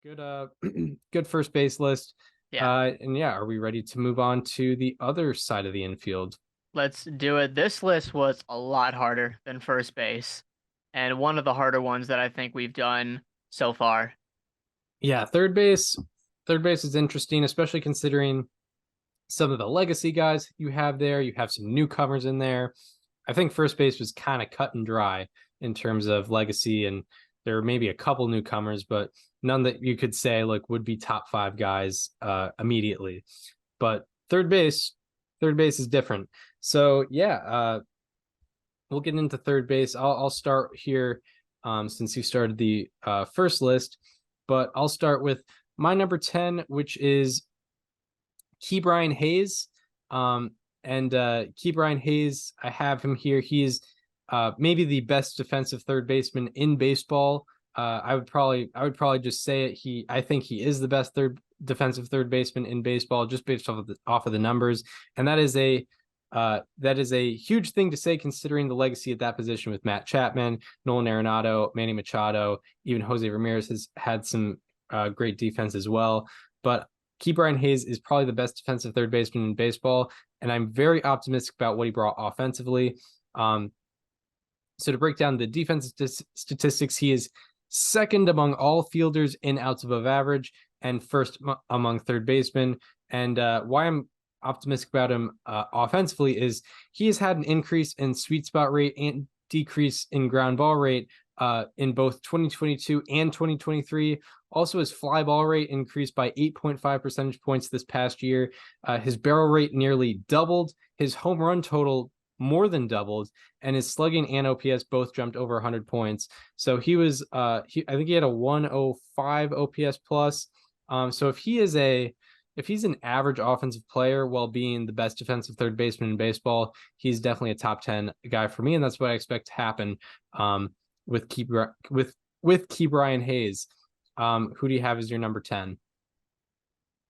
Good good first base list. Yeah, And yeah, are we ready to move on to the other side of the infield? let's do it. This list was a lot harder than first base, and one of the harder ones that I think we've done so far. Yeah, third base. Third base is interesting, especially considering some of the legacy guys you have there. You have some newcomers in there. I think first base was kind of cut and dry in terms of legacy, and there were maybe a couple newcomers, but none that you could say like would be top five guys immediately. But third base is different. So yeah, we'll get into third base. I'll start here since you started the first list, but I'll start with my number 10, which is Ke'Bryan Hayes. Ke'Bryan Hayes, I have him here. He is maybe the best defensive third baseman in baseball. I would probably just say it. I think he is the best defensive third baseman in baseball, just based off of the numbers, and that is a huge thing to say considering the legacy at that position with Matt Chapman, Nolan Arenado, Manny Machado, even Jose Ramirez has had some great defense as well. But Ke'Bryan Hayes is probably the best defensive third baseman in baseball, and I'm very optimistic about what he brought offensively. So to break down the defensive statistics, he is second among all fielders in outs above average and first among third basemen. And why I'm optimistic about him offensively is he has had an increase in sweet spot rate and decrease in ground ball rate in both 2022 and 2023. Also, his fly ball rate increased by 8.5 percentage points this past year. His barrel rate nearly doubled. His home run total more than doubled, and his slugging and OPS both jumped over 100 points. So he was, I think he had a 105 OPS plus. So if he's an average offensive player while being the best defensive third baseman in baseball, he's definitely a top 10 guy for me, and that's what I expect to happen with Ke'Bryan Hayes. Who do you have as your number 10?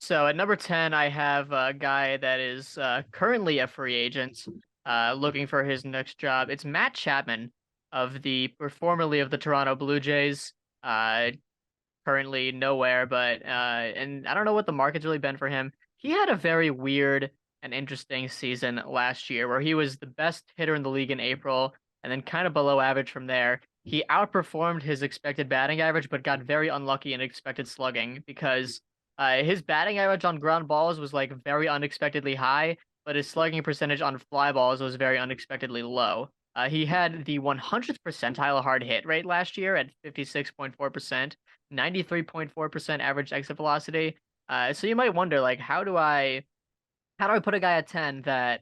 So at number 10, I have a guy that is currently a free agent, looking for his next job. It's Matt Chapman formerly of the Toronto Blue Jays. Currently nowhere, but and I don't know what the market's really been for him. He had a very weird and interesting season last year where he was the best hitter in the league in April and then kind of below average from there. He outperformed his expected batting average, but got very unlucky in expected slugging because his batting average on ground balls was like very unexpectedly high, but his slugging percentage on fly balls was very unexpectedly low. He had the 100th percentile hard hit rate last year at 56.4%, 93.4% average exit velocity. So you might wonder, like, how do I put a guy at 10 that,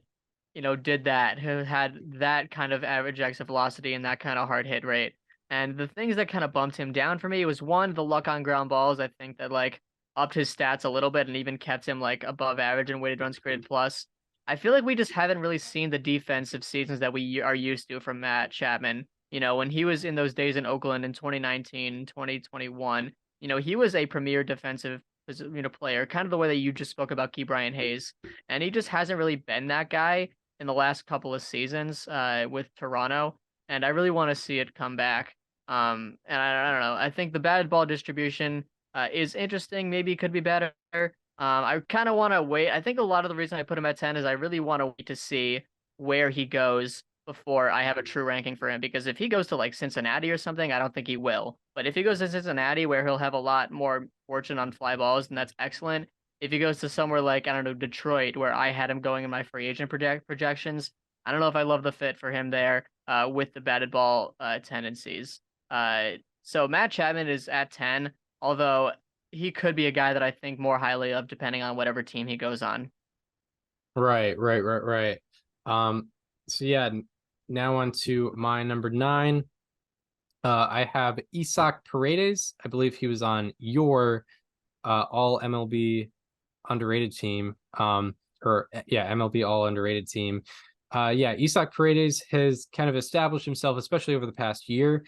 did that, who had that kind of average exit velocity and that kind of hard hit rate? And the things that kind of bumped him down for me was one, the luck on ground balls. I think that like upped his stats a little bit and even kept him like above average in weighted runs created plus. I feel like we just haven't really seen the defensive seasons that we are used to from Matt Chapman. When he was in those days in Oakland in 2019, 2021, he was a premier defensive player, kind of the way that you just spoke about Ke'Bryan Hayes. And he just hasn't really been that guy in the last couple of seasons with Toronto. And I really want to see it come back. And I don't know. I think the batted ball distribution is interesting. Maybe it could be better. I kind of want to wait. I think a lot of the reason I put him at 10 is I really want to wait to see where he goes before I have a true ranking for him. Because if he goes to like Cincinnati or something, I don't think he will. But if he goes to Cincinnati, where he'll have a lot more fortune on fly balls, and that's excellent. If he goes to somewhere like, I don't know, Detroit, where I had him going in my free agent projections, I don't know if I love the fit for him there with the batted ball tendencies. So Matt Chapman is at 10, although he could be a guy that I think more highly of depending on whatever team he goes on. Right. So yeah, now on to my number 9. I have Isaac Paredes. I believe he was on your all MLB underrated team. Or yeah, MLB all underrated team. Yeah, Isaac Paredes has kind of established himself, especially over the past year.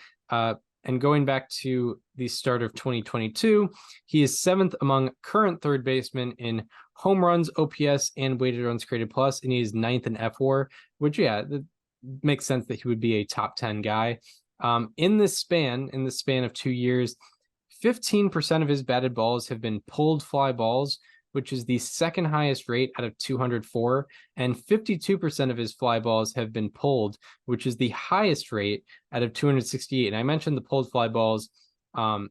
And going back to the start of 2022, he is 7th among current third basemen in home runs, OPS, and weighted runs created plus, and he is 9th in F4, which yeah, it makes sense that he would be a top 10 guy. In this span of 2 years, 15% of his batted balls have been pulled fly balls, which is the second highest rate out of 204, and 52% of his fly balls have been pulled, which is the highest rate out of 268. And I mentioned the pulled fly balls, not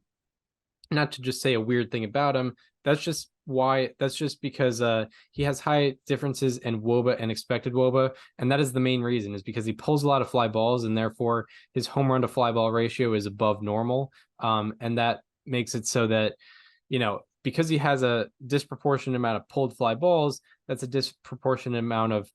to just say a weird thing about him. That's just because he has high differences in WOBA and expected WOBA, and that is the main reason, is because he pulls a lot of fly balls, and therefore his home run to fly ball ratio is above normal. And that makes it so that, because he has a disproportionate amount of pulled fly balls, that's a disproportionate amount of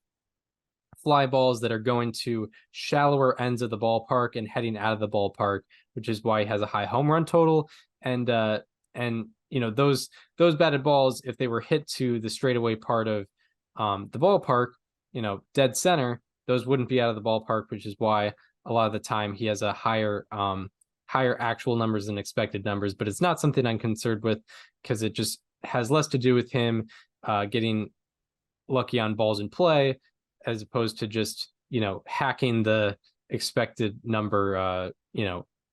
fly balls that are going to shallower ends of the ballpark and heading out of the ballpark, which is why he has a high home run total. And those batted balls, if they were hit to the straightaway part of the ballpark, dead center, those wouldn't be out of the ballpark, which is why a lot of the time he has a higher actual numbers than expected numbers. But it's not something I'm concerned with, because it just has less to do with him getting lucky on balls in play, as opposed to just hacking the expected number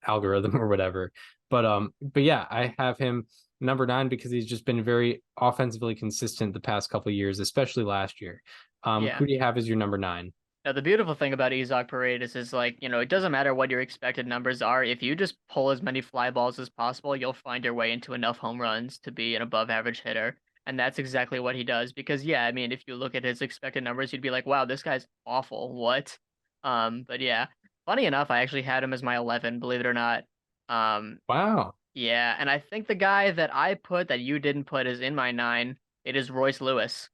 algorithm or whatever. But yeah, I have him number 9 because he's just been very offensively consistent the past couple of years, especially last year. Yeah. Who do you have as your number 9? Now, the beautiful thing about Isaac Paredes is, like, it doesn't matter what your expected numbers are. If you just pull as many fly balls as possible, you'll find your way into enough home runs to be an above average hitter. And that's exactly what he does. Because, yeah, I mean, if you look at his expected numbers, you'd be like, wow, this guy's awful. What? But yeah, funny enough, I actually had him as my 11, believe it or not. Wow. Yeah, and I think the guy that I put that you didn't put is in my 9. It is Royce Lewis.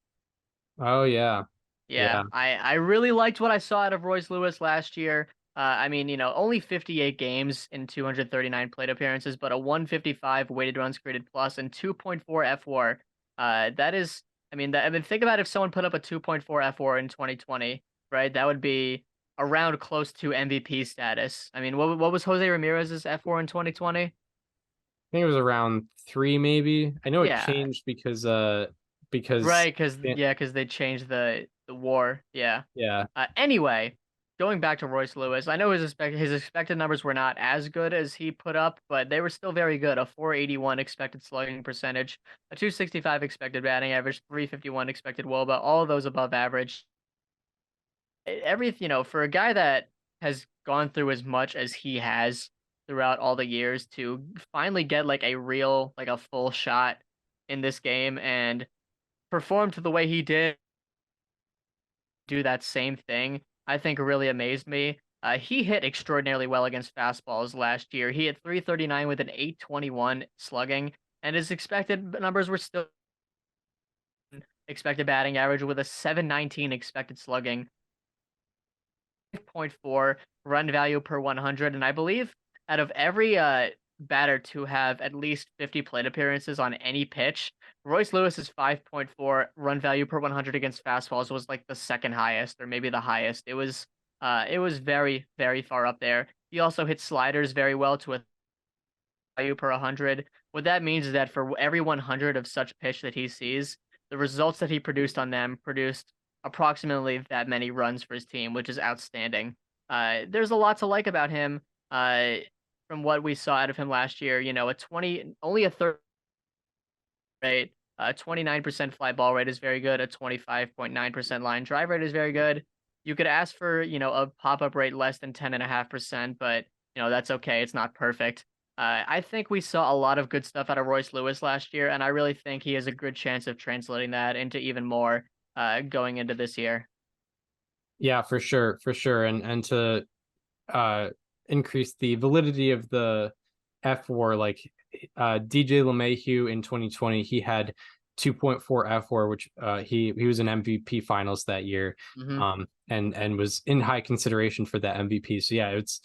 Oh yeah. Yeah, Yeah. I really liked what I saw out of Royce Lewis last year. I mean, only 58 games in 239 plate appearances, but a 155 weighted runs created plus and 2.4 FWAR. That is, think about if someone put up a 2.4 FWAR in 2020, right? That would be around close to MVP status. I mean, what was Jose Ramirez's FWAR in 2020? I think it was around 3, maybe. I know it Yeah, changed because right, because they changed the war. Yeah. yeah. Anyway, going back to Royce Lewis, I know his expected numbers were not as good as he put up, but they were still very good. A 481 expected slugging percentage, a 265 expected batting average, 351 expected WOBA, all of those above average. For a guy that has gone through as much as he has throughout all the years, to finally get like a full shot in this game and perform to the way he did, do that same thing, I think really amazed me. He hit extraordinarily well against fastballs last year. He hit 339 with an 821 slugging, and his expected numbers were still expected batting average with a 719 expected slugging, 5.4 run value per 100. And I believe out of every batter to have at least 50 plate appearances on any pitch, Royce Lewis's 5.4 run value per 100 against fastballs was like the second highest, or maybe the highest. It was very, very far up there. He also hit sliders very well to a value per 100. What that means is that for every 100 of such pitch that he sees, the results that he produced on them produced approximately that many runs for his team, which is outstanding. There's a lot to like about him. From what we saw out of him last year, only a third rate, 29% fly ball rate is very good. A 25.9% line drive rate is very good. You could ask for, a pop up rate less than 10.5%, but that's okay. It's not perfect. I think we saw a lot of good stuff out of Royce Lewis last year, and I really think he has a good chance of translating that into even more going into this year. Yeah, for sure, for sure. And to increase the validity of the FWAR, like DJ LeMahieu in 2020, he had 2.4 FWAR, which he was an MVP finals that year, Mm-hmm. and was in high consideration for that MVP. So yeah, it's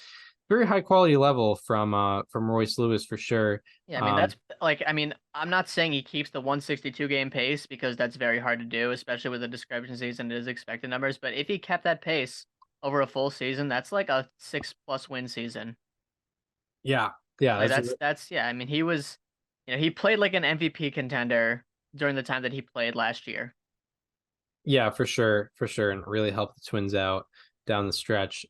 very high quality level from Royce Lewis for sure. Yeah, I'm not saying he keeps the 162 game pace, because that's very hard to do, especially with the discrepancies in his expected numbers. But if he kept that pace over a full season, that's like a 6+ win season. Yeah, yeah, Like that's yeah. I mean, he played like an MVP contender during the time that he played last year. yeah, for sure, and really helped the Twins out down the stretch.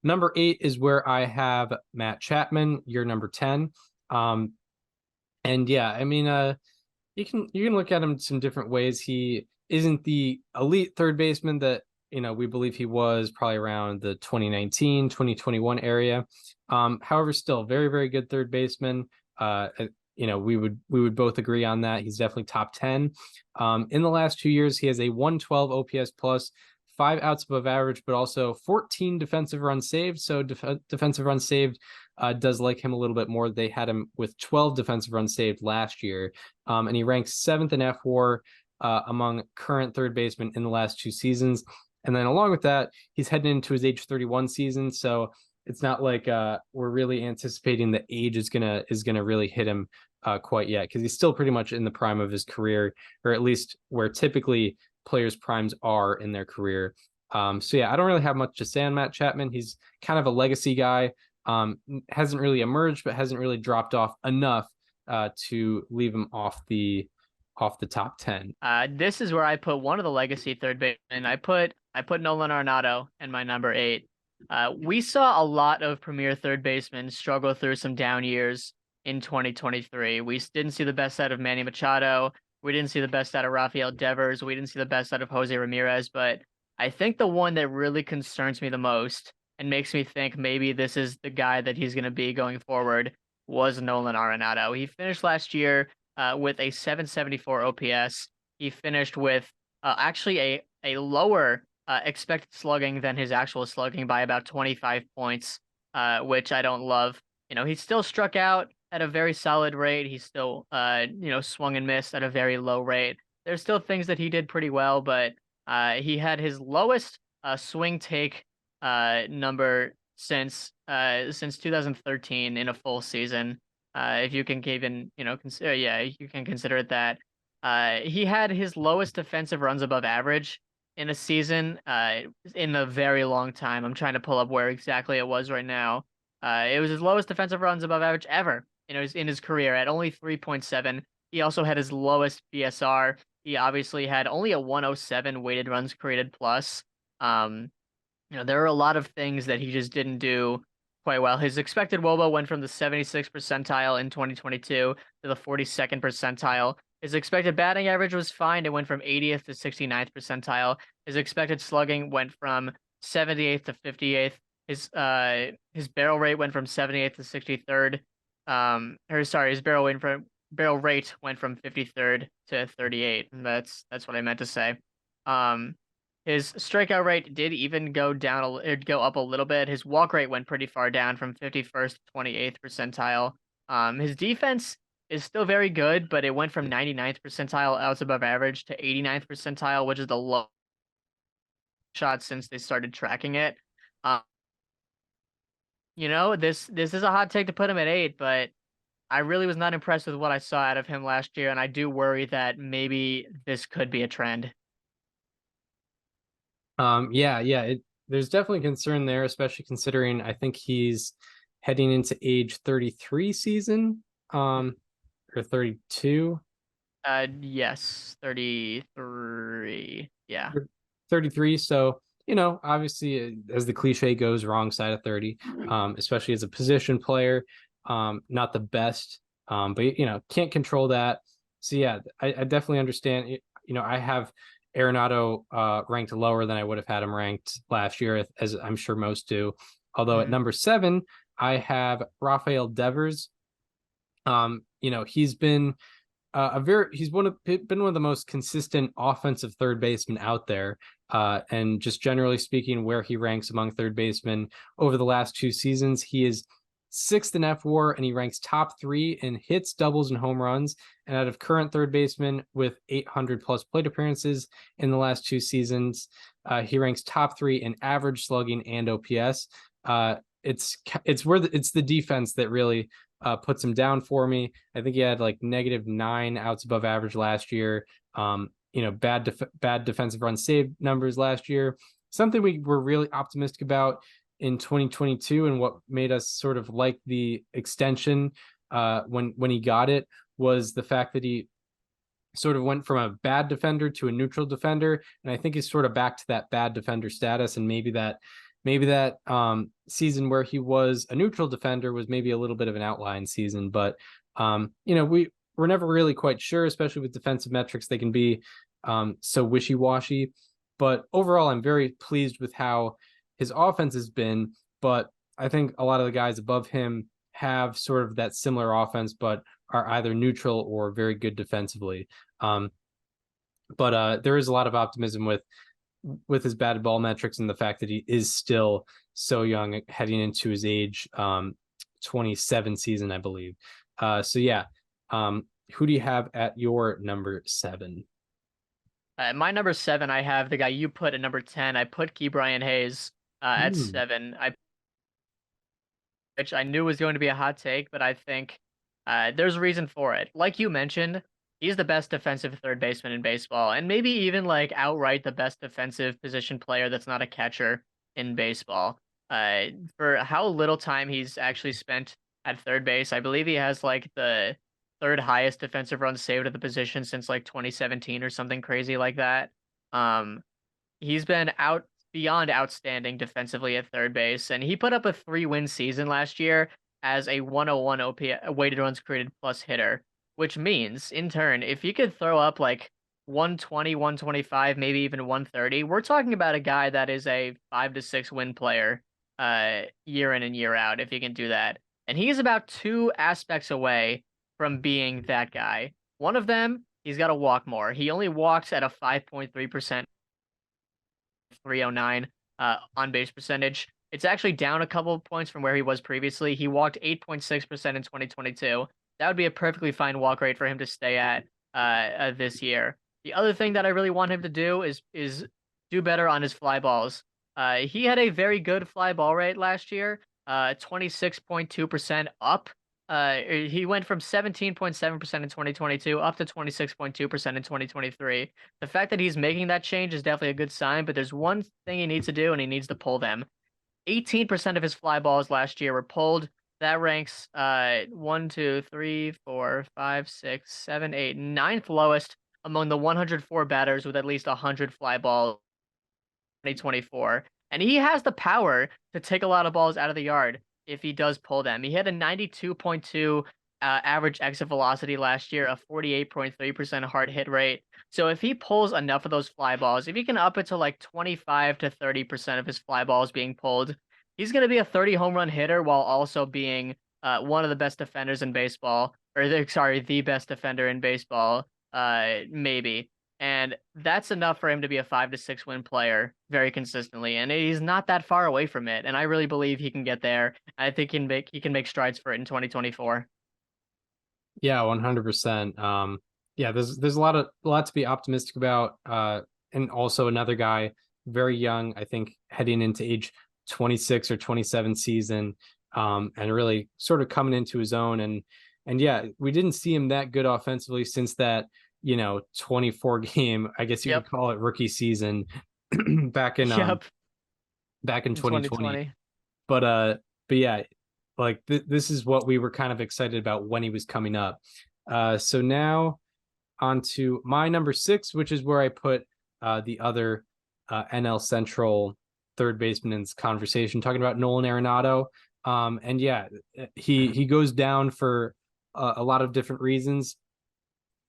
Number 8 is where I have Matt Chapman. You're number 10. And yeah, I mean, you can look at him some different ways. He isn't the elite third baseman that we believe he was probably around the 2019 2021 area. However, still very very good third baseman. We would both agree on that. He's definitely top 10. In the last 2 years, he has a 112 OPS plus, 5 outs above average, but also 14 defensive runs saved. So defensive runs saved does like him a little bit more. They had him with 12 defensive runs saved last year, and he ranks 7th in FWAR among current third basemen in the last 2 seasons. And then along with that, he's heading into his age 31 season, so it's not like we're really anticipating the age is gonna really hit him quite yet, because he's still pretty much in the prime of his career, or at least where typically players' primes are in their career. So yeah, I don't really have much to say on Matt Chapman. He's kind of a legacy guy. Hasn't really emerged, but hasn't really dropped off enough to leave him off the top 10. This is where I put one of the legacy third basemen. I put Nolan Arenado in my number 8. We saw a lot of premier third basemen struggle through some down years in 2023. We didn't see the best out of Manny Machado. We didn't see the best out of Rafael Devers. We didn't see the best out of Jose Ramirez. But I think the one that really concerns me the most and makes me think maybe this is the guy that he's going to be going forward was Nolan Arenado. He finished last year with a 774 OPS. He finished with actually a lower expected slugging than his actual slugging by about 25 points, which I don't love. He still struck out at a very solid rate. He still, swung and missed at a very low rate. There's still things that he did pretty well, but he had his lowest swing take number since 2013 in a full season. If you can even, consider, yeah, you can consider it that. He had his lowest defensive runs above average in a season in a very long time. I'm trying to pull up where exactly it was right now. It was his lowest defensive runs above average ever in his career at only 3.7. He also had his lowest BSR. He obviously had only a 107 weighted runs created plus. There are a lot of things that he just didn't do quite well. His expected WOBA went from the 76th percentile in 2022 to the 42nd percentile. His expected batting average was fine. It went from 80th to 69th percentile. His expected slugging went from 78th to 58th. His barrel rate went from 78th to 63rd. His barrel rate went from 53rd to 38. That's what I meant to say. His strikeout rate did even go up a little bit. His walk rate went pretty far down from 51st to 28th percentile. His defense is still very good, but it went from 99th percentile outs above average to 89th percentile, which is the low shot since they started tracking it. This is a hot take to put him at 8, but I really was not impressed with what I saw out of him last year, and I do worry that maybe this could be a trend. There's definitely concern there, especially considering I think he's heading into age 33 season, or 32. Yes, 33. Yeah. 33. So, obviously, as the cliche goes, wrong side of 30, especially as a position player, not the best, but can't control that. So yeah, I definitely understand. I have Arenado ranked lower than I would have had him ranked last year, as I'm sure most do. Although at number 7, I have Rafael Devers. He's been he's been one of the most consistent offensive third basemen out there. And just generally speaking, where he ranks among third basemen over the last 2 seasons, he is 6th in FWAR, and he ranks top 3 in hits, doubles, and home runs. And out of current third basemen with 800 plus plate appearances in the last 2 seasons, he ranks top 3 in average, slugging, and OPS. It's the defense that really puts him down for me. I think he had like -9 outs above average last year. Bad defensive run saved numbers last year. Something we were really optimistic about in 2022, and what made us sort of like the extension when he got it, was the fact that he sort of went from a bad defender to a neutral defender, and I think he's sort of back to that bad defender status. And maybe that season where he was a neutral defender was maybe a little bit of an outline season, but We're never really quite sure, especially with defensive metrics. They can be so wishy-washy. But overall, I'm very pleased with how his offense has been. But I think a lot of the guys above him have sort of that similar offense, but are either neutral or very good defensively. But there is a lot of optimism with his batted ball metrics and the fact that he is still so young heading into his age 27 season, I believe. So yeah, who do you have at your number 7? My number 7, I have the guy you put at number 10. I put Key Brian Hayes at Hmm. 7. Which I knew was going to be a hot take, but I think there's a reason for it. Like you mentioned, he's the best defensive third baseman in baseball, and maybe even like outright the best defensive position player that's not a catcher in baseball. For how little time he's actually spent at third base, I believe he has like the third highest defensive runs saved at the position since like 2017 or something crazy like that. Um, He's been out beyond outstanding defensively at third base, and he put up a 3-win season last year as a 101 OP weighted runs created plus hitter, which means in turn, if he could throw up like 120, 125, maybe even 130, we're talking about a guy that is a 5 to 6 win player year in and year out if he can do that. And he's about two aspects away from being that guy. One of them, he's got to walk more. He only walks at a 5.3% 309 on base percentage. It's actually down a couple of points from where he was previously. He walked 8.6% in 2022. That would be a perfectly fine walk rate for him to stay at this year. The other thing that I really want him to do is do better on his fly balls. He had a very good fly ball rate last year, 26.2% up. He went from 17.7% in 2022 up to 26.2% in 2023. The fact that he's making that change is definitely a good sign, but there's one thing he needs to do, and he needs to pull them. 18% of his fly balls last year were pulled. That ranks 1, 2, 3, 4, 5, 6, 7, 8, ninth lowest among the 104 batters with at least 100 fly balls 2024. And he has the power to take a lot of balls out of the yard if he does pull them. He had a 92.2 average exit velocity last year, a 48.3% hard hit rate. So if he pulls enough of those fly balls, if he can up it to like 25 to 30% of his fly balls being pulled, he's going to be a 30 home run hitter while also being one of the best defenders in baseball, or sorry, the best defender in baseball, maybe. And that's enough for him to be a 5 to 6 win player very consistently. And he's not that far away from it. And I really believe he can get there. I think he can make strides for it in 2024. Yeah, 100%. Yeah, there's a lot to be optimistic about. And also another guy, very young, I think heading into age 26 or 27 season, and really sort of coming into his own. And yeah, we didn't see him that good offensively since that, 24 game, I guess you could Yep. call it rookie season back in Yep. back in In 2020. 2020. But yeah, like this is what we were kind of excited about when he was coming up. So now on to my number 6, which is where I put the other NL Central third baseman in this conversation, talking about Nolan Arenado. And yeah, he goes down for a lot of different reasons.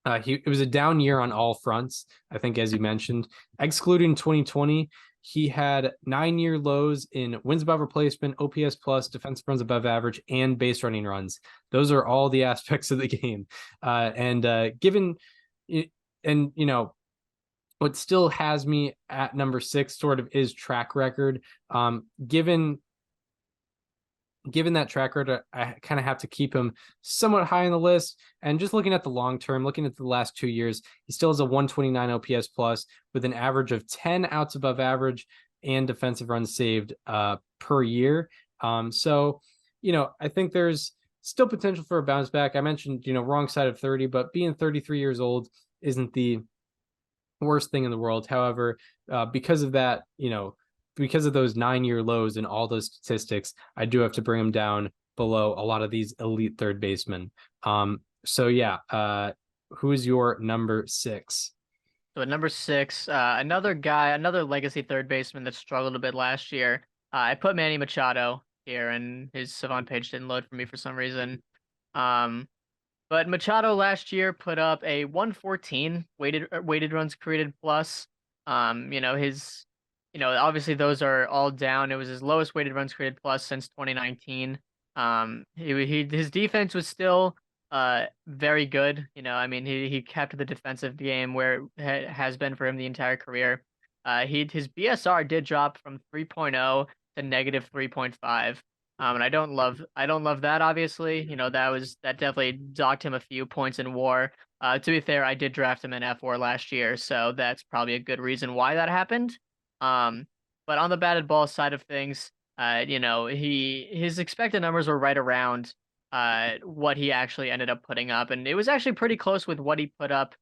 It was a down year on all fronts, I think, as you mentioned. Excluding 2020, he had 9-year lows in wins above replacement, OPS plus, defensive runs above average, and base running runs. Those are all the aspects of the game. Given it, and what still has me at number 6 sort of is track record. Given that track record, I kind of have to keep him somewhat high on the list. And just looking at the long term, looking at the last 2 years, he still has a 129 OPS plus with an average of 10 outs above average and defensive runs saved per year. So, I think there's still potential for a bounce back. I mentioned, wrong side of 30, but being 33 years old isn't the worst thing in the world. However, because of that, because of those 9-year lows and all those statistics, I do have to bring him down below a lot of these elite third basemen. So yeah, who is your number 6? So at number 6, another guy, another legacy third baseman that struggled a bit last year. I put Manny Machado here, and his Savant page didn't load for me for some reason. Um, But Machado last year put up a 114 weighted runs created plus. His obviously those are all down. It was his lowest weighted runs created plus since 2019. His defense was still very good. He kept the defensive game where it has been for him the entire career. His BSR did drop from 3.0 to negative 3.5. And I don't love that, obviously. That definitely docked him a few points in WAR. To be fair, I did draft him in F4 last year, so that's probably a good reason why that happened. Um, but on the batted ball side of things, his expected numbers were right around what he actually ended up putting up, and it was actually pretty close with what he put up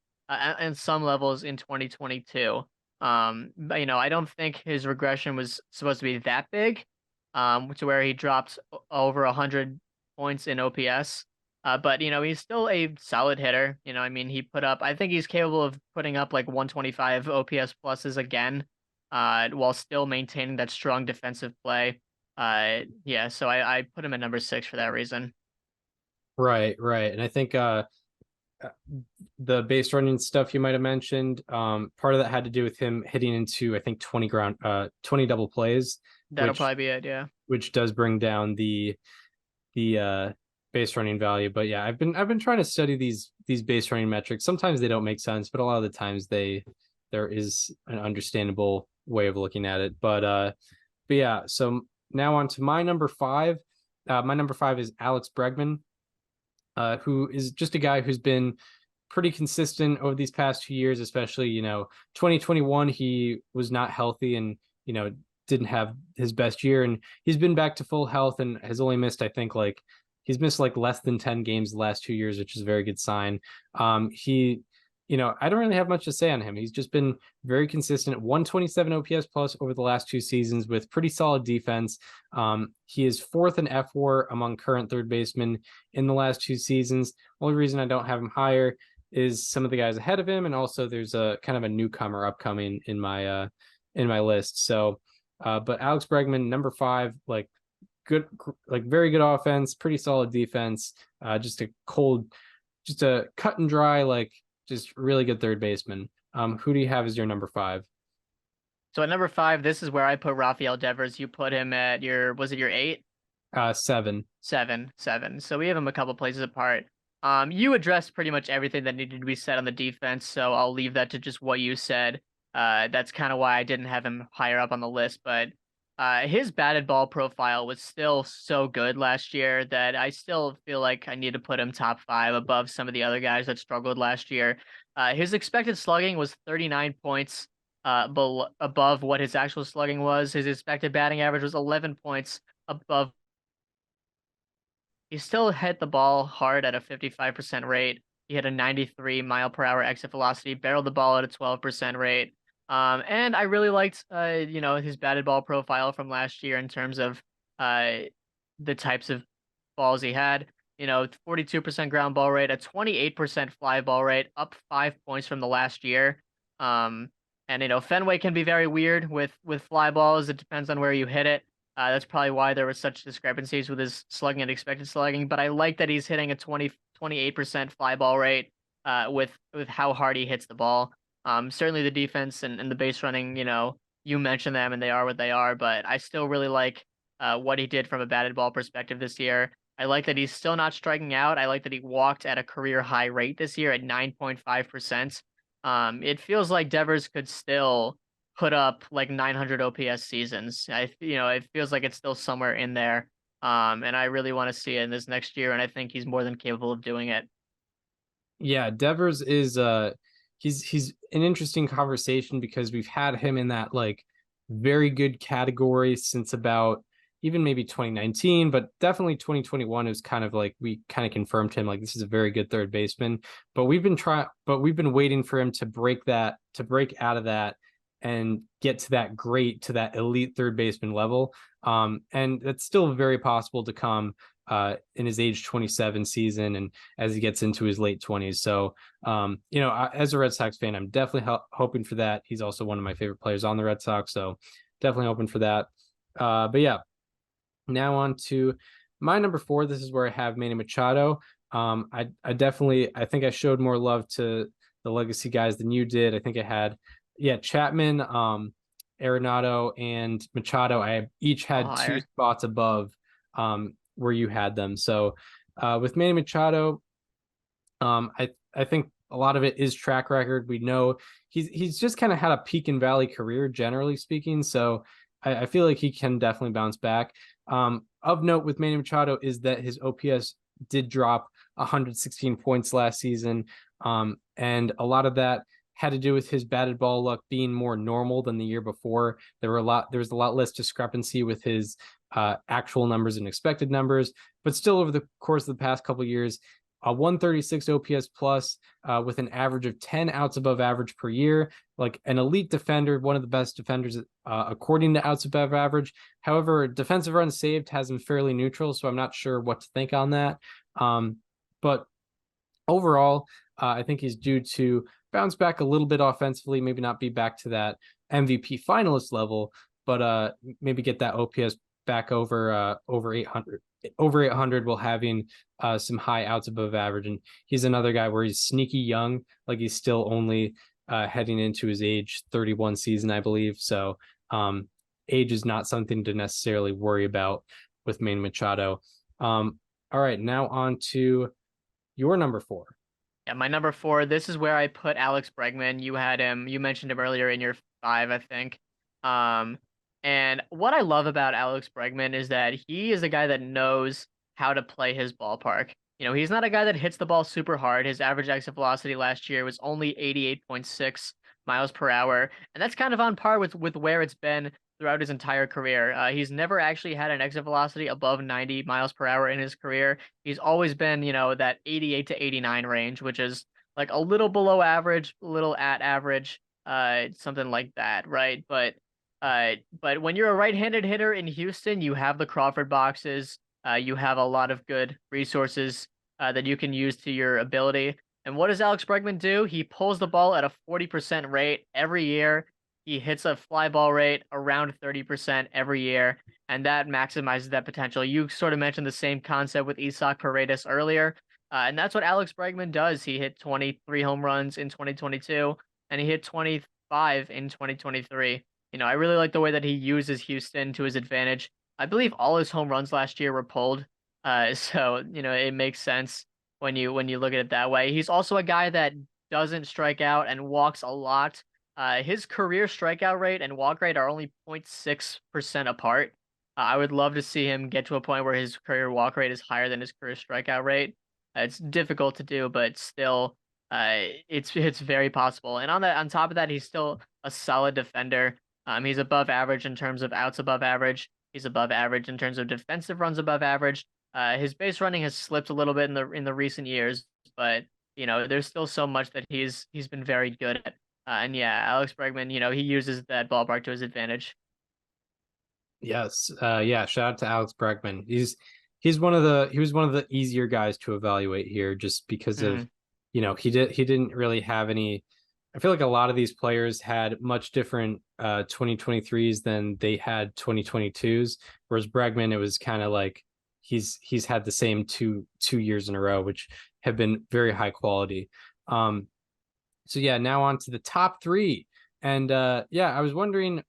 in some levels in 2022. But I don't think his regression was supposed to be that big, to where he dropped over 100 points in OPS. But he's still a solid hitter. He put up. I think he's capable of putting up like 125 OPS pluses again, while still maintaining that strong defensive play. Yeah. So I put him at number 6 for that reason. Right, right. And I think the base running stuff you might have mentioned, part of that had to do with him hitting into, I think, 20 double plays, That'll which probably be it. Yeah. does bring down the base running value. But yeah, I've been trying to study these base running metrics. Sometimes they don't make sense, but a lot of the times there is an understandable way of looking at it. But yeah, so now on to my number 5. My number 5 is Alex Bregman, who is just a guy who's been pretty consistent over these past 2 years, especially, 2021, he was not healthy and, didn't have his best year. And he's been back to full health and has only missed, I think, he's missed less than 10 games the last 2 years, which is a very good sign. I don't really have much to say on him. He's just been very consistent, 127 OPS plus over the last 2 seasons with pretty solid defense. He is 4th in F4 among current third basemen in the last 2 seasons. Only reason I don't have him higher is some of the guys ahead of him, and also there's a kind of a newcomer upcoming in my list. So, but Alex Bregman, number 5, good, very good offense, pretty solid defense. Just a cut and dry, just really good third baseman. Who do you have as your number 5? So at number 5, this is where I put Rafael Devers. You put him at was it your 8? 7. 7. So we have him a couple places apart. You addressed pretty much everything that needed to be said on the defense, so I'll leave that to just what you said. That's kind of why I didn't have him higher up on the list, but his batted ball profile was still so good last year that I still feel like I need to put him top 5 above some of the other guys that struggled last year. His expected slugging was 39 points above what his actual slugging was. His expected batting average was 11 points above. He still hit the ball hard at a 55% rate. He had a 93 mile per hour exit velocity, barreled the ball at a 12% rate. And I really liked, his batted ball profile from last year in terms of the types of balls he had. 42% ground ball rate, a 28% fly ball rate, up 5 points from the last year. And Fenway can be very weird with fly balls. It depends on where you hit it. That's probably why there was such discrepancies with his slugging and expected slugging. But I like that he's hitting a 28% fly ball rate with how hard he hits the ball. Certainly the defense and the base running, you mentioned them and they are what they are. But I still really like what he did from a batted ball perspective this year. I like that he's still not striking out. I like that he walked at a career high rate this year at 9.5%. It feels like Devers could still put up like 900 OPS seasons. It feels like it's still somewhere in there. And I really want to see it in this next year, and I think he's more than capable of doing it. Yeah, Devers is he's an interesting conversation because we've had him in that very good category since about even maybe 2019, but definitely 2021 is kind of we kind of confirmed him this is a very good third baseman. But we've been waiting for him to break out of that and get to that elite third baseman level. And that's still very possible to come in his age 27 season and as he gets into his late 20s. So, as a Red Sox fan, I'm definitely hoping for that. He's also one of my favorite players on the Red Sox, so definitely hoping for that. But yeah, now on to my number 4. This is where I have Manny Machado. I think I showed more love to the legacy guys than you did. I think I had, yeah, Chapman, Arenado, and Machado. I each Oh, had two higher. spots above where you had them. So with Manny Machado, I think a lot of it is track record. We know he's just kind of had a peak and valley career, generally speaking. So I feel like he can definitely bounce back. Of note with Manny Machado is that his OPS did drop 116 points last season, and a lot of that had to do with his batted ball luck being more normal than the year before. There was a lot less discrepancy with his actual numbers and expected numbers, but still over the course of the past couple years, a 136 OPS plus with an average of 10 outs above average per year, like an elite defender, one of the best defenders according to outs above average. However, defensive runs saved has him fairly neutral, so I'm not sure what to think on that. But overall, I think he's due to bounce back a little bit offensively, maybe not be back to that MVP finalist level, but maybe get that OPS back over 800 while having some high outs above average. And he's another guy where he's sneaky young, like he's still only heading into his age 31 season, I believe. So age is not something to necessarily worry about with Manny Machado. All right, now on to your number 4. Yeah, my number 4. This is where I put Alex Bregman. You had him. You mentioned him earlier in your 5, I think. Um, and what I love about Alex Bregman is that he is a guy that knows how to play his ballpark. He's not a guy that hits the ball super hard. His average exit velocity last year was only 88.6 miles per hour, and that's kind of on par with where it's been throughout his entire career. He's never actually had an exit velocity above 90 miles per hour in his career. He's always been, that 88 to 89 range, which is like a little below average, a little at average, something like that, right? But when you're a right-handed hitter in Houston, you have the Crawford boxes. You have a lot of good resources that you can use to your ability. And what does Alex Bregman do? He pulls the ball at a 40% rate every year. He hits a fly ball rate around 30% every year, and that maximizes that potential. You sort of mentioned the same concept with Isaac Paredes earlier, and that's what Alex Bregman does. He hit 23 home runs in 2022, and he hit 25 in 2023. I really like the way that he uses Houston to his advantage. I believe all his home runs last year were pulled, so it makes sense when you look at it that way. He's also a guy that doesn't strike out and walks a lot. His career strikeout rate and walk rate are only 0.6% apart. I would love to see him get to a point where his career walk rate is higher than his career strikeout rate. It's difficult to do, but still, it's very possible. And on top of that, he's still a solid defender. He's above average in terms of outs above average. He's above average in terms of defensive runs above average. His base running has slipped a little bit in the recent years, but there's still so much that he's been very good at. And yeah, Alex Bregman, he uses that ballpark to his advantage. Yes. Yeah, shout out to Alex Bregman. He was one of the easier guys to evaluate here just because of, Mhm. he didn't really have any. I feel like a lot of these players had much different 2023s than they had 2022s, whereas Bregman, it was kind of like he's had the same two years in a row, which have been very high quality. So yeah, now on to the top 3. And yeah, I was wondering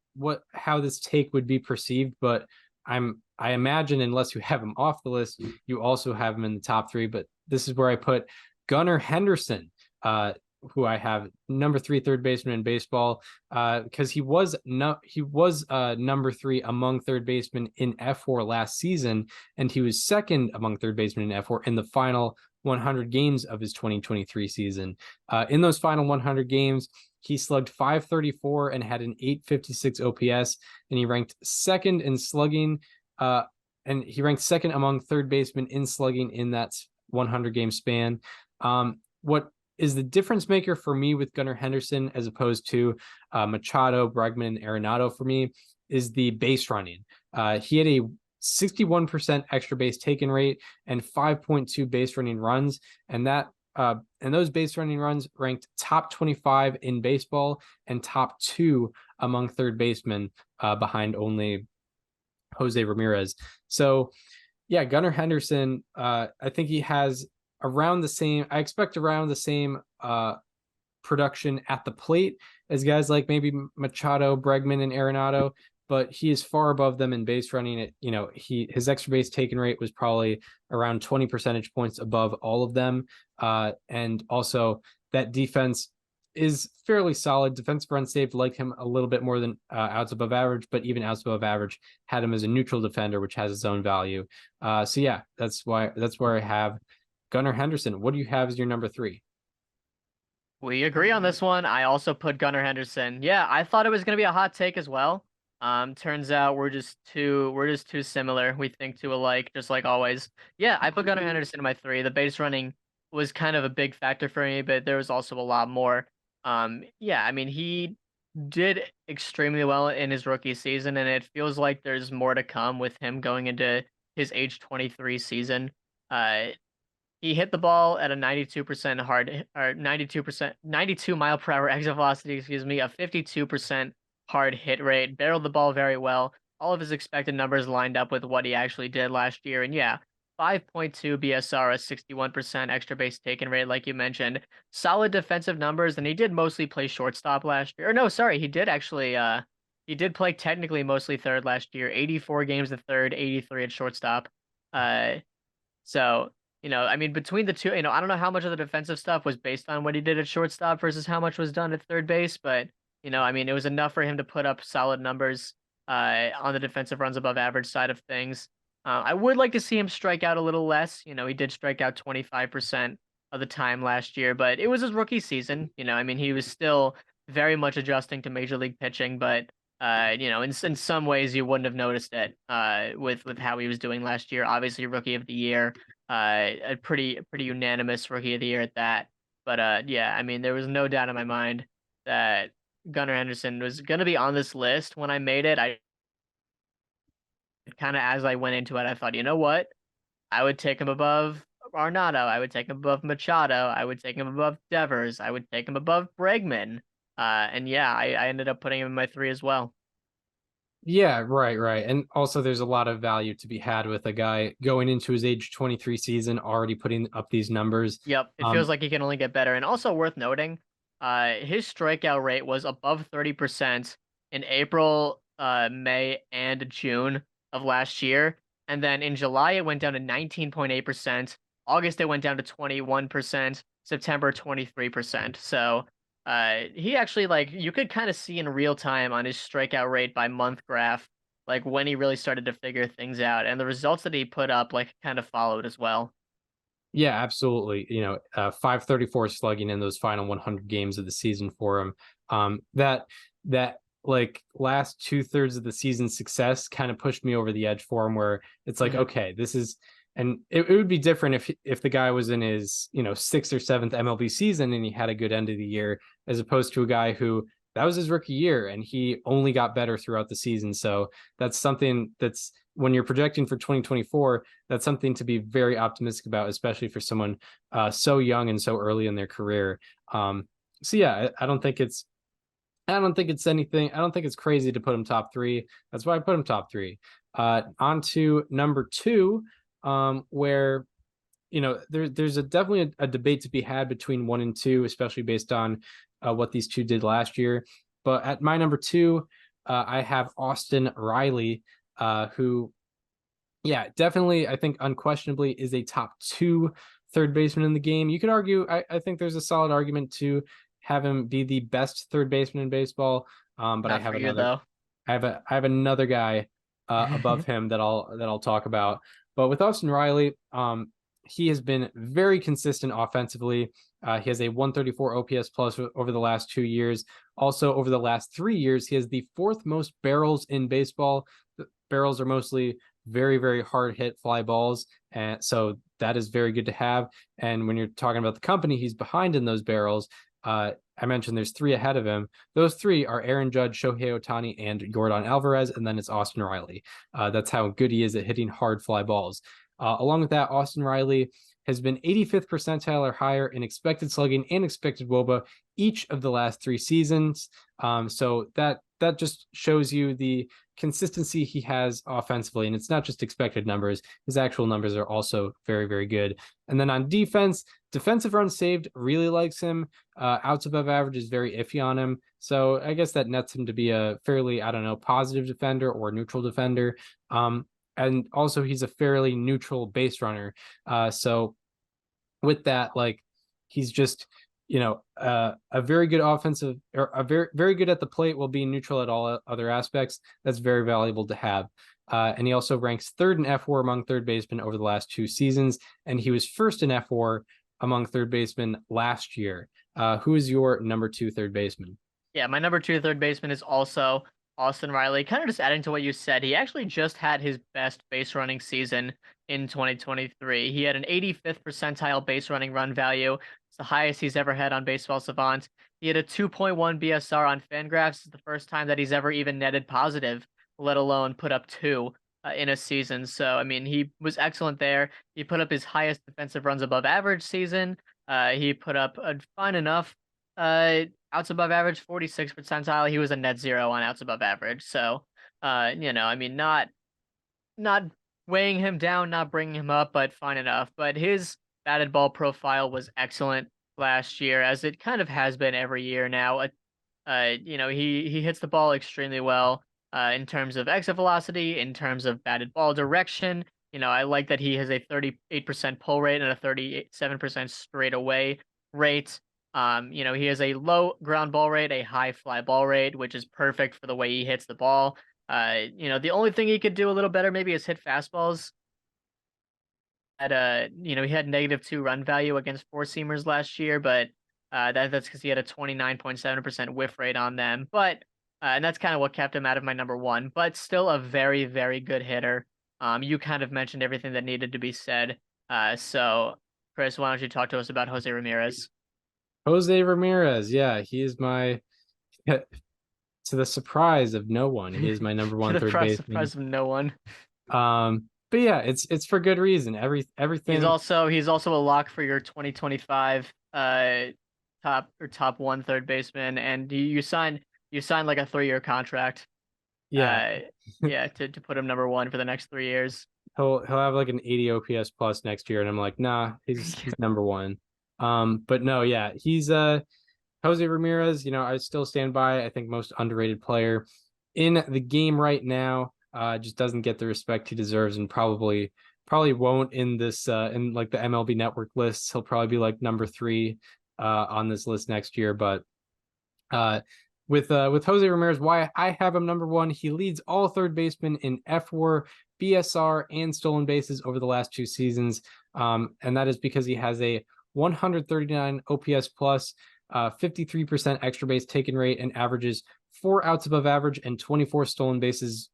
how this take would be perceived, but I imagine unless you have him off the list, you also have him in the top 3. But this is where I put Gunnar Henderson, who I have number 3 third baseman in baseball, because he was number 3 among third basemen in F4 last season, and he was second among third basemen in F4 in the final 100 games of his 2023 season. In those final 100 games, he slugged 534 and had an 856 OPS, and he ranked second in slugging, and he ranked second among third basemen in slugging in that 100 game span. What is the difference maker for me with Gunnar Henderson as opposed to Machado, Bregman, and Arenado for me is the base running. He had a 61% extra base taken rate and 5.2 base running runs, and those base running runs ranked top 25 in baseball and top 2 among third basemen, behind only Jose Ramirez. So yeah, Gunnar Henderson, I think he has around the same. I expect around the same production at the plate as guys like maybe Machado, Bregman, and Arenado, but he is far above them in base running. His extra base taken rate was probably around 20 percentage points above all of them, and also that defense is fairly solid. Defensive run saved liked him a little bit more than outs above average, but even outs above average had him as a neutral defender, which has its own value. So yeah, that's where I have Gunnar Henderson. What do you have as your number 3? We agree on this one. I also put Gunnar Henderson. Yeah, I thought it was gonna be a hot take as well. Turns out we're just too similar. We think too alike, just like always. Yeah, I put Gunnar Henderson in my 3. The base running was kind of a big factor for me, but there was also a lot more. Yeah, I mean he did extremely well in his rookie season, and it feels like there's more to come with him going into his age 23 season. Uh, he hit the ball at a 92% or 92%, 92 mile per hour exit velocity, excuse me, a 52% hard hit rate, barreled the ball very well. All of his expected numbers lined up with what he actually did last year. And yeah, 5.2 BSR, a 61% extra base taken rate, like you mentioned. Solid defensive numbers, and he did mostly play shortstop last year. Or no, sorry, he did play technically mostly third last year. 84 games at third, 83 at shortstop. Uh, so, I mean, between the two, I don't know how much of the defensive stuff was based on what he did at shortstop versus how much was done at third base, but, I mean, it was enough for him to put up solid numbers on the defensive runs above average side of things. I would like to see him strike out a little less. He did strike out 25% of the time last year, but it was his rookie season. I mean, he was still very much adjusting to major league pitching, but in some ways you wouldn't have noticed it with how he was doing last year. Obviously, rookie of the year, a pretty unanimous rookie of the year at that. But yeah, I mean, there was no doubt in my mind that Gunnar Henderson was going to be on this list when I made it. I kind of, as I went into it, I thought, you know what? I would take him above Arenado. I would take him above Machado. I would take him above Devers. I would take him above Bregman. And yeah, I ended up putting him in my 3 as well. Yeah, right. And also there's a lot of value to be had with a guy going into his age 23 season already putting up these numbers. Yep, it feels like he can only get better. And also worth noting, his strikeout rate was above 30% in April, May, and June of last year. And then in July, it went down to 19.8%. August, it went down to 21%. September, 23%. So he actually, like, you could kind of see in real time on his strikeout rate by month graph, like when he really started to figure things out. And the results that he put up, like, kind of followed as well. Yeah, absolutely. 534 slugging in those final 100 games of the season for him. That like last 2/3 of the season success kind of pushed me over the edge for him, where it's like, okay, this is, and it would be different if the guy was in his 6th or 7th MLB season and he had a good end of the year, as opposed to a guy who that was his rookie year and he only got better throughout the season. So that's something that's, when you're projecting for 2024, that's something to be very optimistic about, especially for someone so young and so early in their career. So yeah, I don't think it's anything. I don't think it's crazy to put him top 3. That's why I put him top 3. On to number 2, where there's definitely a debate to be had between 1 and 2, especially based on what these two did last year. But at my number 2, I have Austin Riley, who, yeah, definitely, I think unquestionably is a top 2 third baseman in the game. You could argue, I think there's a solid argument to have him be the best third baseman in baseball. But Not I have for you, another, though. I have another guy above him that I'll talk about. But with Austin Riley, he has been very consistent offensively. He has a 134 OPS plus over the last 2 years. Also, over the last 3 years, he has the 4th most barrels in baseball. The barrels are mostly very, very hard hit fly balls. And so that is very good to have. And when you're talking about the company he's behind in those barrels, I mentioned there's 3 ahead of him. Those 3 are Aaron Judge, Shohei Ohtani, and Yordan Alvarez, and then it's Austin Riley. That's how good he is at hitting hard fly balls. Along with that, Austin Riley has been 85th percentile or higher in expected slugging and expected WOBA each of the last 3 seasons. So that just shows you the consistency he has offensively, and it's not just expected numbers, his actual numbers are also very, very good. And then on defense, defensive runs saved really likes him. Outs above average is very iffy on him. So I guess that nets him to be a fairly, I don't know, positive defender or neutral defender. And also he's a fairly neutral base runner. So with that, like he's just, a very good offensive, or a very, very good at the plate while being neutral at all other aspects. That's very valuable to have. And he also ranks third in F4 among third basemen over the last 2 seasons. And he was first in F4 among third basemen last year. Who is your number 2 third baseman? Yeah, my number 2 third baseman is also Austin Riley. Kind of just adding to what you said, he actually just had his best base running season in 2023. He had an 85th percentile base running run value. It's the highest he's ever had on Baseball Savant. He had a 2.1 BSR on Fangraphs. It's the first time that he's ever even netted positive, let alone put up 2 in a season. So, I mean, he was excellent there. He put up his highest defensive runs above average season. He put up a fine enough outs above average, 46th percentile. He was a net zero on outs above average. So, I mean, not weighing him down, not bringing him up, but fine enough. But his batted ball profile was excellent last year, as it kind of has been every year now. He hits the ball extremely well in terms of exit velocity, in terms of batted ball direction. I like that he has a 38% pull rate and a 37% straightaway rate. He has a low ground ball rate, a high fly ball rate, which is perfect for the way he hits the ball. The only thing he could do a little better maybe is hit fastballs. He had -2 run value against four seamers last year, but that's because he had a 29.7% whiff rate on them. But and that's kind of what kept him out of my number 1. But still a very, very good hitter. You kind of mentioned everything that needed to be said. So Chris, why don't you talk to us about Jose Ramirez? Jose Ramirez. Yeah, he is my, to the surprise of no one, he is my number To 1 the third baseman. surprise of no one. But yeah, it's for good reason. He's Everything. also he's also a lock for your 2025 top 1 third baseman, and you signed like a 3-year contract. Yeah, Uh, yeah, to put him number 1 for the next 3 years. he'll have like an 80 OPS plus next year, and I'm like, nah, he's number 1. But no, yeah, he's Jose Ramirez. I still stand by. I think most underrated player in the game right now. Just doesn't get the respect he deserves, and probably won't in this in like the MLB Network lists. He'll probably be like number 3 on this list next year. But uh, with Jose Ramirez, why I have him number 1, he leads all third basemen in F4, BSR, and stolen bases over the last 2 seasons. And that is because he has a 139 OPS plus, 53% extra base taken rate, and averages 4 outs above average and 24 stolen bases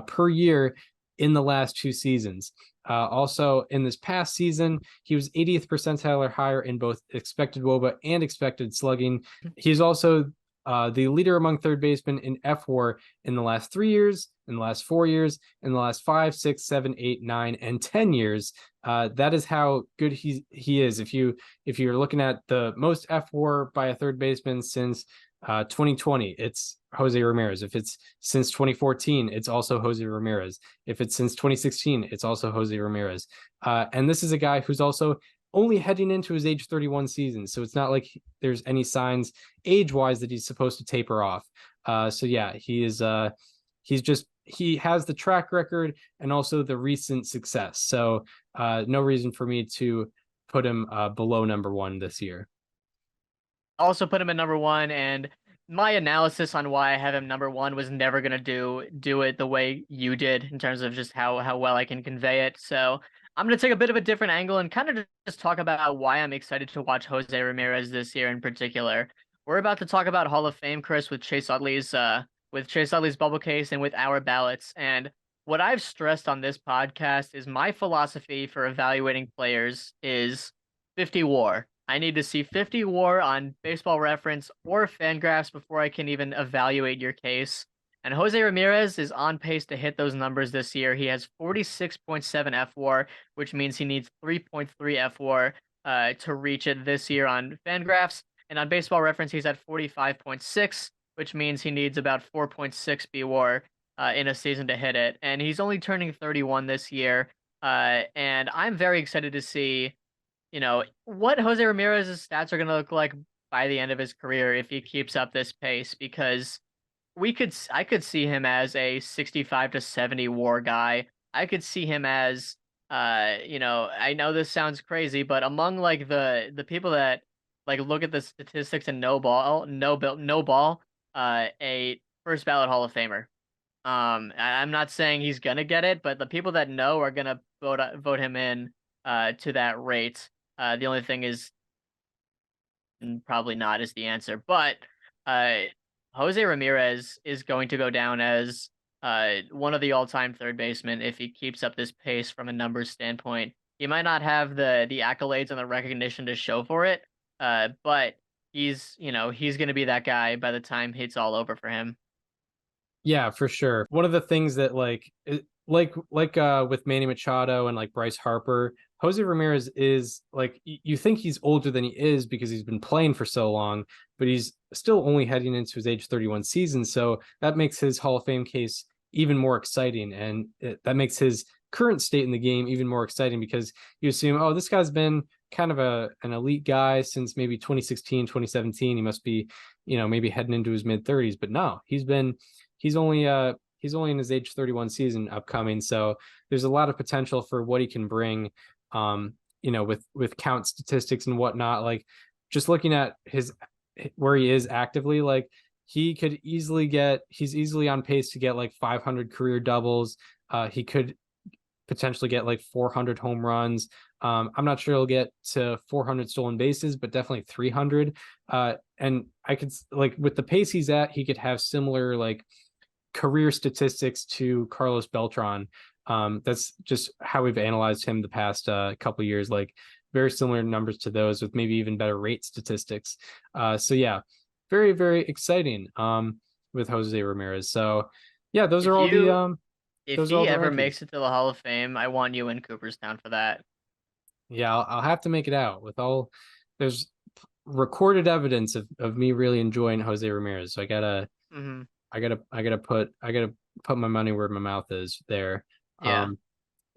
per year in the last 2 seasons. Also, in this past season, he was 80th percentile or higher in both expected WOBA and expected slugging. He's also the leader among third basemen in F4 in the last 3 years, in the last 4 years, in the last 5, 6, 7, 8, 9, and 10 years. That is how good he is. If you're looking at the most F4 by a third baseman since 2020, it's Jose Ramirez. If it's since 2014, it's also Jose Ramirez. If it's since 2016, it's also Jose Ramirez. And this is a guy who's also only heading into his age 31 season. So it's not like there's any signs age-wise that he's supposed to taper off. So yeah, he has the track record and also the recent success. So no reason for me to put him below number 1 this year. Also put him at number 1, and my analysis on why I have him number 1 was never gonna do it the way you did in terms of just how well I can convey it. So I'm gonna take a bit of a different angle and kind of just talk about why I'm excited to watch Jose Ramirez this year in particular. We're about to talk about Hall of Fame, Chris, with Chase Utley's bubble case and with our ballots. And what I've stressed on this podcast is my philosophy for evaluating players is 50 WAR. I need to see 50 WAR on Baseball Reference or Fangraphs before I can even evaluate your case. And Jose Ramirez is on pace to hit those numbers this year. He has 46.7 FWAR, which means he needs 3.3 FWAR to reach it this year on Fangraphs. And on Baseball Reference, he's at 45.6, which means he needs about 4.6 BWAR in a season to hit it, and he's only turning 31 this year. And I'm very excited to see, what Jose Ramirez's stats are going to look like by the end of his career if he keeps up this pace, because I could see him as a 65 to 70 WAR guy. I could see him as I know this sounds crazy, but among like the people that like look at the statistics and no ball, a first ballot Hall of Famer. I'm not saying he's gonna get it, but the people that know are gonna vote him in to that rate. The only thing is probably not is the answer, but uh, Jose Ramirez is going to go down as one of the all-time third basemen if he keeps up this pace from a numbers standpoint. He might not have the accolades and the recognition to show for it, but he's going to be that guy by the time it's all over for him. Yeah, for sure. One of the things that with Manny Machado and like Bryce Harper, Jose Ramirez is like you think he's older than he is because he's been playing for so long, but he's still only heading into his age 31 season. So that makes his Hall of Fame case even more exciting, and that makes his current state in the game even more exciting because you assume, oh, this guy's been kind of an elite guy since maybe 2016, 2017. He must be, maybe heading into his mid 30s, but no, he's only in his age 31 season upcoming, so there's a lot of potential for what he can bring, with count statistics and whatnot. Like just looking at his where he is actively, like he's easily on pace to get like 500 career doubles. He could potentially get like 400 home runs. I'm not sure he'll get to 400 stolen bases, but definitely 300. And I could like with the pace he's at, he could have similar like career statistics to Carlos Beltran. That's just how we've analyzed him the past couple years, like very similar numbers to those with maybe even better rate statistics. So yeah, very, very exciting with Jose Ramirez. So yeah, If you if those are all he the ever rankings. makes it to the Hall of Fame, I want you in Cooperstown for that. Yeah, I'll have to make it out with all there's recorded evidence of me really enjoying Jose Ramirez. So Hmm. I gotta put my money where my mouth is there. Yeah.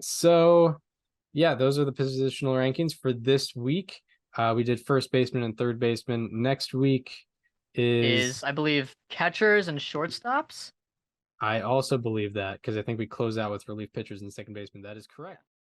So yeah, those are the positional rankings for this week. We did first baseman and third baseman. Next week is Is I believe catchers and shortstops. I also believe that because I think we close out with relief pitchers and second baseman. That is correct.